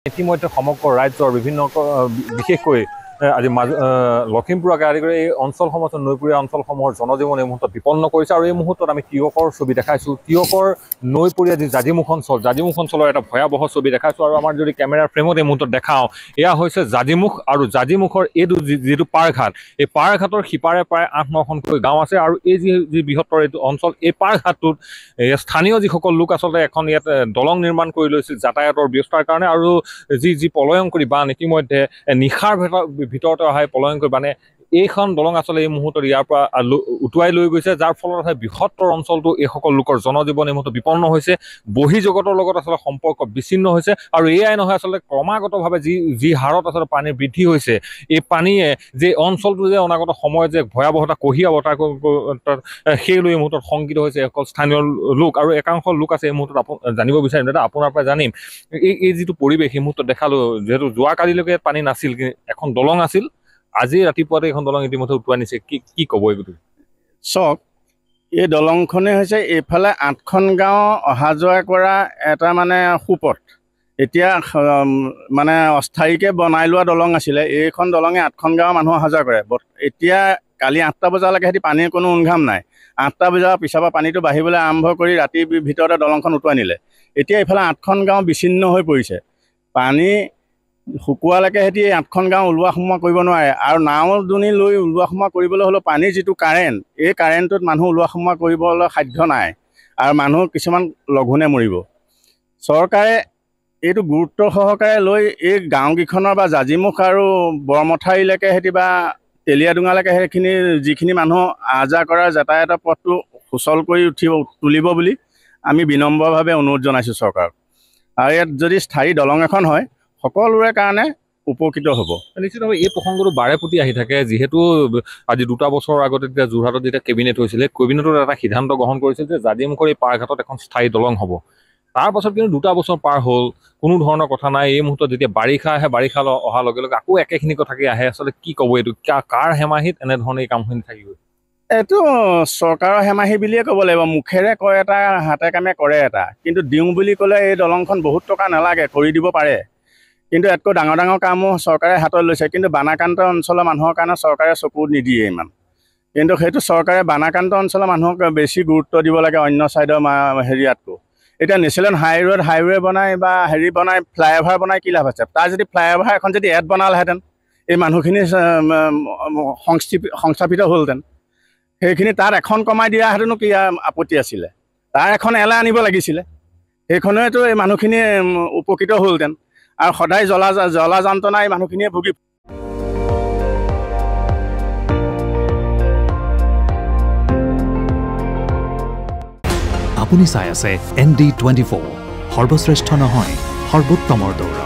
ইতিমধ্যে সমগ্ৰ ৰাজ্যৰ বিভিন্ন বিশেষকৈ আজি লখিমপুৰকে আদি কৰি এই অঞ্চলসমূহ নৈপৰীয়া অঞ্চলসমূহৰ জনজীৱন এই মুহূৰ্তত বিপন্ন কৰিছে আৰু এই মুহূৰ্তত আমি তিয়কৰ ছবি দেখাইছোঁ। তিয়কৰ নৈপৰীয়া যি জাজিমুখ অঞ্চলৰ এটা ভয়াৱহ ছবি দেখাইছোঁ আৰু আমাৰ যদি কেমেৰাৰ ফ্ৰেমত এই মুহূৰ্তত দেখাওঁ, এয়া হৈছে জাজিমুখ আৰু জাজিমুখৰ এইটো যিটো পাৰঘাট, এই পাৰঘাটৰ সিপাৰে প্ৰায় 8-9খনকৈ গাঁও আছে আৰু এই যি বৃহত্তৰ এইটো অঞ্চল, এই পাৰঘাটটোত স্থানীয় যিসকল লোক আচলতে এখন ইয়াত দলং নিৰ্মাণ কৰি লৈছিল যাতায়াতৰ ব্যৱস্থাৰ কাৰণে আৰু যি পলয়ংকৰী বান ইতিমধ্যে নিশাৰ ভিতৰতে অহা পলয়ংকৰী বানে এইখন দলং আচলতে এই মুহূৰ্তত ইয়াৰ পৰা উটুৱাই লৈ গৈছে, যাৰ ফলত বৃহত্তৰ অঞ্চলটো এইসকল লোকৰ জনজীৱন এই মুহূৰ্তত বিপন্ন হৈছে, বহিৰ্জগতৰ লগত আচলতে সম্পৰ্ক বিচ্ছিন্ন হৈছে আৰু এয়াই নহয় আচলতে ক্ৰমাগতভাৱে যি হাৰত আচলতে পানীৰ বৃদ্ধি হৈছে, এই পানীয়ে যে অঞ্চলটো যে অনাগত সময়ত যে ভয়াৱহতা কঢ়িয়াব সেই লৈ এই মুহূৰ্তত শংকিত হৈছে অকল স্থানীয় লোক আৰু একাংশ লোক আছে। এই মুহূৰ্তত জানিব বিচাৰিম দাদা, আপোনাৰ পৰা জানিম এই যিটো পৰিৱেশ এই মুহূৰ্তত দেখালোঁ, যিহেতু যোৱাকালিলৈকে পানী নাছিল, এখন দলং আছিল, আজি ৰাতিপুৱাতে এখন দলং ইতিমধ্যে উটুৱাই নিছে, কি ক'ব এইটো? চাওক, এই দলংখনেই হৈছে এইফালে 8খন গাঁও অহা যোৱা কৰা এটা মানে সুপথ। এতিয়া মানে অস্থায়ীকৈ বনাই লোৱা দলং আছিলে, এইখন দলঙে 8খন গাঁৱৰ মানুহ অহা যোৱা কৰে। এতিয়া কালি 8টা বজালৈকে সিহঁতি পানীৰ কোনো উনঘাম নাই। 8টা বজাৰ পিছৰ পৰা পানীটো বাঢ়িবলৈ আৰম্ভ কৰি ৰাতিৰ ভিতৰতে দলংখন উটুৱাই নিলে। এতিয়া এইফালে 8খন গাঁও বিচ্ছিন্ন হৈ পৰিছে। পানী শুকোৱালৈকে সিহঁতি 8খন গাঁও ওলোৱা সোমোৱা কৰিব নোৱাৰে আৰু নাও দুনি লৈ ওলোৱা সোমোৱা কৰিবলৈ হ'লেও পানীৰ যিটো কাৰেণ্ট, এই কাৰেণ্টটোত মানুহ ওলোৱা সোমোৱা কৰিবলৈ সাধ্য নাই আৰু মানুহ কিছুমান লঘোণে মৰিব। চৰকাৰে এইটো গুৰুত্ব সহকাৰে লৈ এই গাঁওকেইখনৰ বা জাজিমুখ আৰু বৰমথাৰিলৈকে সিহঁতি বা তেলীয়াডোঙালৈকে সেইখিনি যিখিনি মানুহ আহ যাহ কৰা যাতায়াতৰ পথটো সুচল কৰি তুলিব বুলি আমি বিনম্ৰভাৱে অনুৰোধ জনাইছোঁ চৰকাৰক। আৰু ইয়াত যদি স্থায়ী দলং এখন হয়, সকলোৰে কাৰণে উপকৃত হ'ব। নিশ্চিতভাৱে এই প্ৰসংগটো বাৰে প্ৰতি আহি থাকে, যিহেতু আজি 2টা বছৰৰ আগতে যেতিয়া যোৰহাটত যেতিয়া কেবিনেট হৈছিলে, কেবিনেটত এটা সিদ্ধান্ত গ্ৰহণ কৰিছিল যে জাজিমুখৰ এই পাৰঘাটত এখন স্থায়ী দলং হ'ব। তাৰ পাছত কিন্তু 2টা বছৰ পাৰ হ'ল, কোনো ধৰণৰ কথা নাই। এই মুহূৰ্তত যেতিয়া বাৰিষা আহে, বাৰিষা অহাৰ লগে লগে আকৌ একেখিনি কথাকে আহে। আচলতে কি ক'ব এইটো, কাৰ হেমাহিত এনেধৰণে এই কামখিনি থাকিব? এইটো চৰকাৰৰ হেমাহি বুলিয়ে ক'ব লাগিব। মুখেৰে কয় এটা, হাতে কামে কৰে এটা। কিন্তু দিওঁ বুলি ক'লে এই দলংখন বহুত টকা নালাগে, কৰি দিব পাৰে। কিন্তু ইয়াতকৈ ডাঙৰ ডাঙৰ কামো চৰকাৰে হাতত লৈছে, কিন্তু বানাক্ৰান্ত অঞ্চলৰ মানুহৰ কাৰণে চৰকাৰে চকু নিদিয়ে ইমান। কিন্তু সেইটো চৰকাৰে বানাক্ৰান্ত অঞ্চলৰ মানুহক বেছি গুৰুত্ব দিব লাগে অন্য ছাইডৰ হেৰিয়াতকৈ। এতিয়া নেশ্যনেল হাইৱে বনাই বা বনাই ফ্লাইঅভাৰ বনাই কি লাভ আছে? তাৰ যদি ফ্লাইঅভাৰ এখন যদি এড বনালেহেঁতেন, এই মানুহখিনি সংস্থাপিত হ'লহেঁতেন। সেইখিনি তাত এখন কমাই দিয়াহেঁতেনো কি আপত্তি আছিলে? তাৰ এখন এলা আনিব লাগিছিলে, সেইখনেতো এই মানুহখিনি উপকৃত হ'লহেঁতেন। আৰু সদায় জ্বলা যন্ত্ৰণা এই মানুহখিনিয়ে ভুগি। আপুনি চাই আছে ND24, সৰ্বশ্ৰেষ্ঠ নহয়, সৰ্বোত্তমৰ দৌৰ।